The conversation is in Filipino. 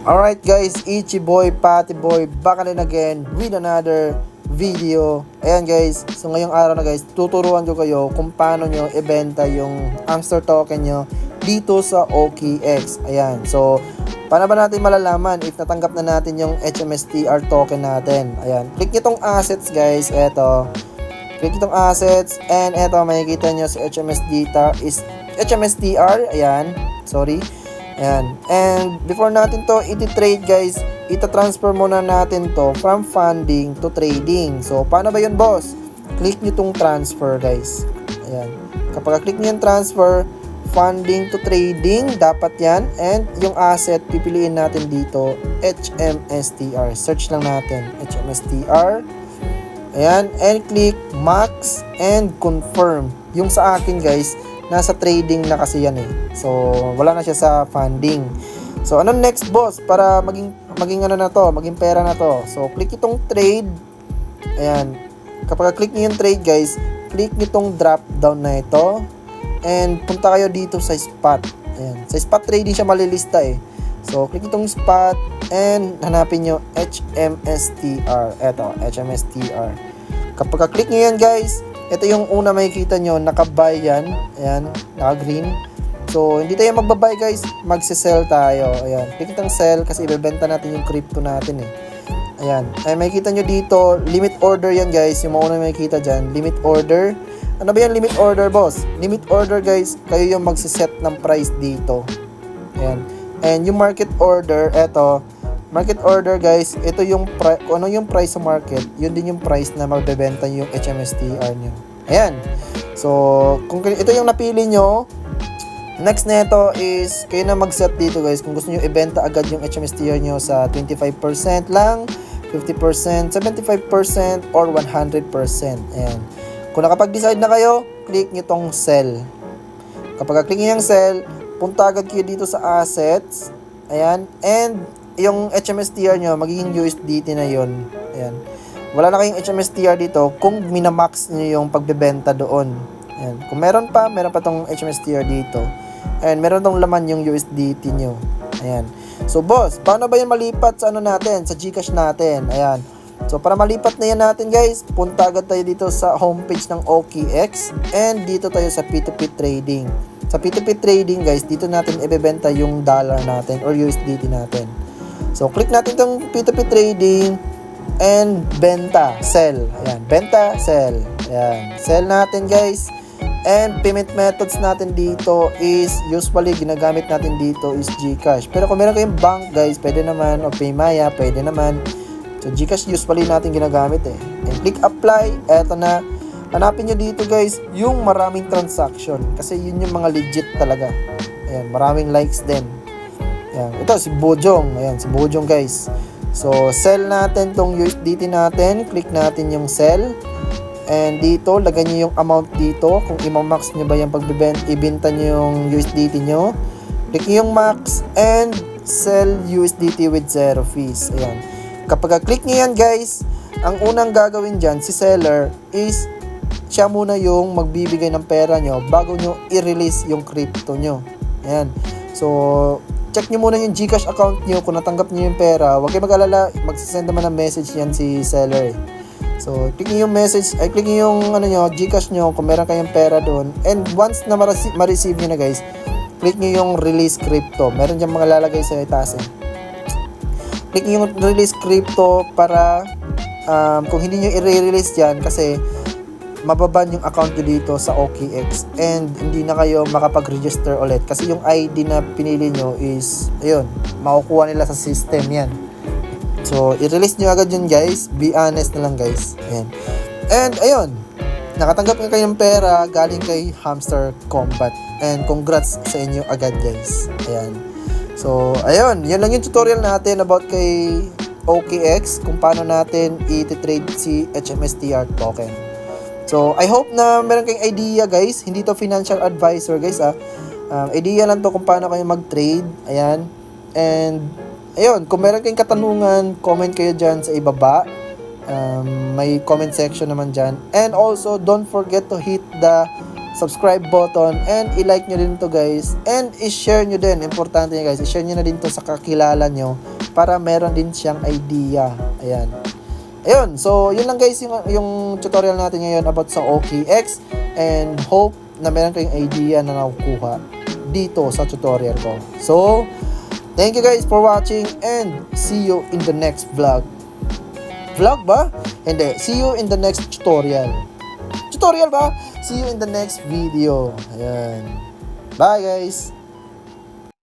Alright guys, Ichi Boy, Patty Boy, back again with another video. Ayan guys, so ngayong araw na guys, tuturuan ko kayo kung paano nyo ibenta yung hamster token nyo dito sa OKX. Ayan, so paano ba natin malalaman if natanggap na natin yung HMSTR token natin? Ayan, click nyo tong assets guys, eto. Click itong assets and eto makikita nyo sa HMSTR, ayan, sorry. Ayan. And before natin to i-trade guys, ita-transfer muna natin to from funding to trading. So, paano ba yun boss? Click nyo tong transfer guys. Ayan. Kapag click nyo yung transfer, funding to trading, dapat yan. And yung asset, pipiliin natin dito, HMSTR. Search lang natin, HMSTR. Ayan. And click max and confirm. Yung sa akin guys, nasa trading na kasi yan eh. So, wala na siya sa funding. So, ano next boss? Para maging ano na to, maging pera na to. So, click itong trade. Ayan. Kapag click niyo yung trade guys, click niyo itong drop down na ito. And punta kayo dito sa spot. Ayan. Sa spot trading siya malilista eh. So, click itong spot and hanapin nyo HMSTR. Eto, HMSTR. Kapag click niyo yan guys, ito yung una makikita nyo, naka-buy yan. Ayan, naka-green. So, hindi tayo magbabuy guys, magse-sell tayo. Ayan, click itong sell kasi ibebenta natin yung crypto natin eh. Ayan, ay makikita nyo dito, limit order yan guys. Yung mauna makikita dyan, limit order. Ano ba yan limit order boss? Limit order guys, kayo yung magse-set ng price dito. Ayan, and yung market order, eto. Market order guys, ito yung kung ano yung price sa market, yun din yung price na magbebenta yung HMSTR nyo. Ayan. So, kung ito yung napili nyo, next na ito is, kayo na mag-set dito guys, kung gusto nyo ibenta agad yung HMSTR nyo sa 25% lang, 50%, 75%, or 100%. Ayan. Kung nakapag-decide na kayo, click nyo tong sell. Kapag click nyo yung sell, punta agad kayo dito sa assets. Ayan. And, yung HMSTR nyo, magiging USDT na yon. Ayan. Wala na kayong HMSTR dito kung minamax nyo yung pagbebenta doon. Ayan. Kung meron pa tong HMSTR dito. And meron tong laman yung USDT nyo. Ayan. So boss, paano ba yan malipat sa ano natin? Sa GCash natin. Ayan. So para malipat na yan natin guys, punta agad tayo dito sa homepage ng OKX. And dito tayo sa P2P trading. Sa P2P trading guys, dito natin ibebenta yung dollar natin or USDT natin. So, click natin itong P2P trading and benta, sell. Ayan, benta, sell. Ayan, sell natin guys. And payment methods natin dito is, usually ginagamit natin dito is GCash. Pero kung meron kayong bank guys, pwede naman, o Paymaya, pwede naman. So, GCash usually natin ginagamit eh. And click apply, eto na. Hanapin nyo dito guys, yung maraming transaction. Kasi yun yung mga legit talaga. Ayan, maraming likes din. Ayan. Ito, si Bojong. Ayan, si Bojong guys. So, sell natin tong USDT natin. Click natin yung sell. And dito, lagay nyo yung amount dito. Kung i-max nyo ba yung ibenta nyo yung USDT nyo. Click nyo yung max and sell USDT with 0 fees. Ayan. Kapag click nyo yan guys, ang unang gagawin dyan, si seller, is siya muna yung magbibigay ng pera nyo bago nyo i-release yung crypto nyo. Ayan. So, check nyo muna yung GCash account nyo kung natanggap nyo yung pera. Huwag kayo mag-alala, magsasend naman ng message yan si seller eh. So, click nyo yung message, click nyo yung ano nyo, GCash nyo kung meron kayong pera doon. And once na ma-receive nyo na guys, click nyo yung release crypto. Meron dyan mga lalagay sa itaas eh. Click nyo yung release crypto para kung hindi nyo i-release yan kasi mababan yung account nyo dito sa OKX and hindi na kayo makapag-register ulit kasi yung ID na pinili nyo is ayun, makukuha nila sa system yan. So, i-release nyo agad yun guys. Be honest na lang guys. Ayan. And ayun, nakatanggap na kayo ng pera galing kay Hamster Combat and congrats sa inyo agad guys. Ayan. So, ayun, yun lang yung tutorial natin about kay OKX kung paano natin i-trade si HMSTR token. So, I hope na meron kayong idea guys. Hindi to financial advisor guys idea lang to kung paano kayo mag-trade. Ayan. And, ayun, kung meron kayong katanungan, comment kayo dyan sa ibaba. May comment section naman dyan. And also, don't forget to hit the subscribe button, and i-like nyo din to guys, and i-share nyo din, importante nyo guys, i-share nyo na din to sa kakilala nyo para meron din siyang idea. Ayun, so yun lang guys yung tutorial natin ngayon about sa OKX, and hope na meron kayong idea na nakukuha dito sa tutorial ko. So thank you guys for watching, and see you in the next vlog. Vlog ba? Hindi, see you in the next tutorial. Tutorial ba? See you in the next video. Ayan. Bye guys!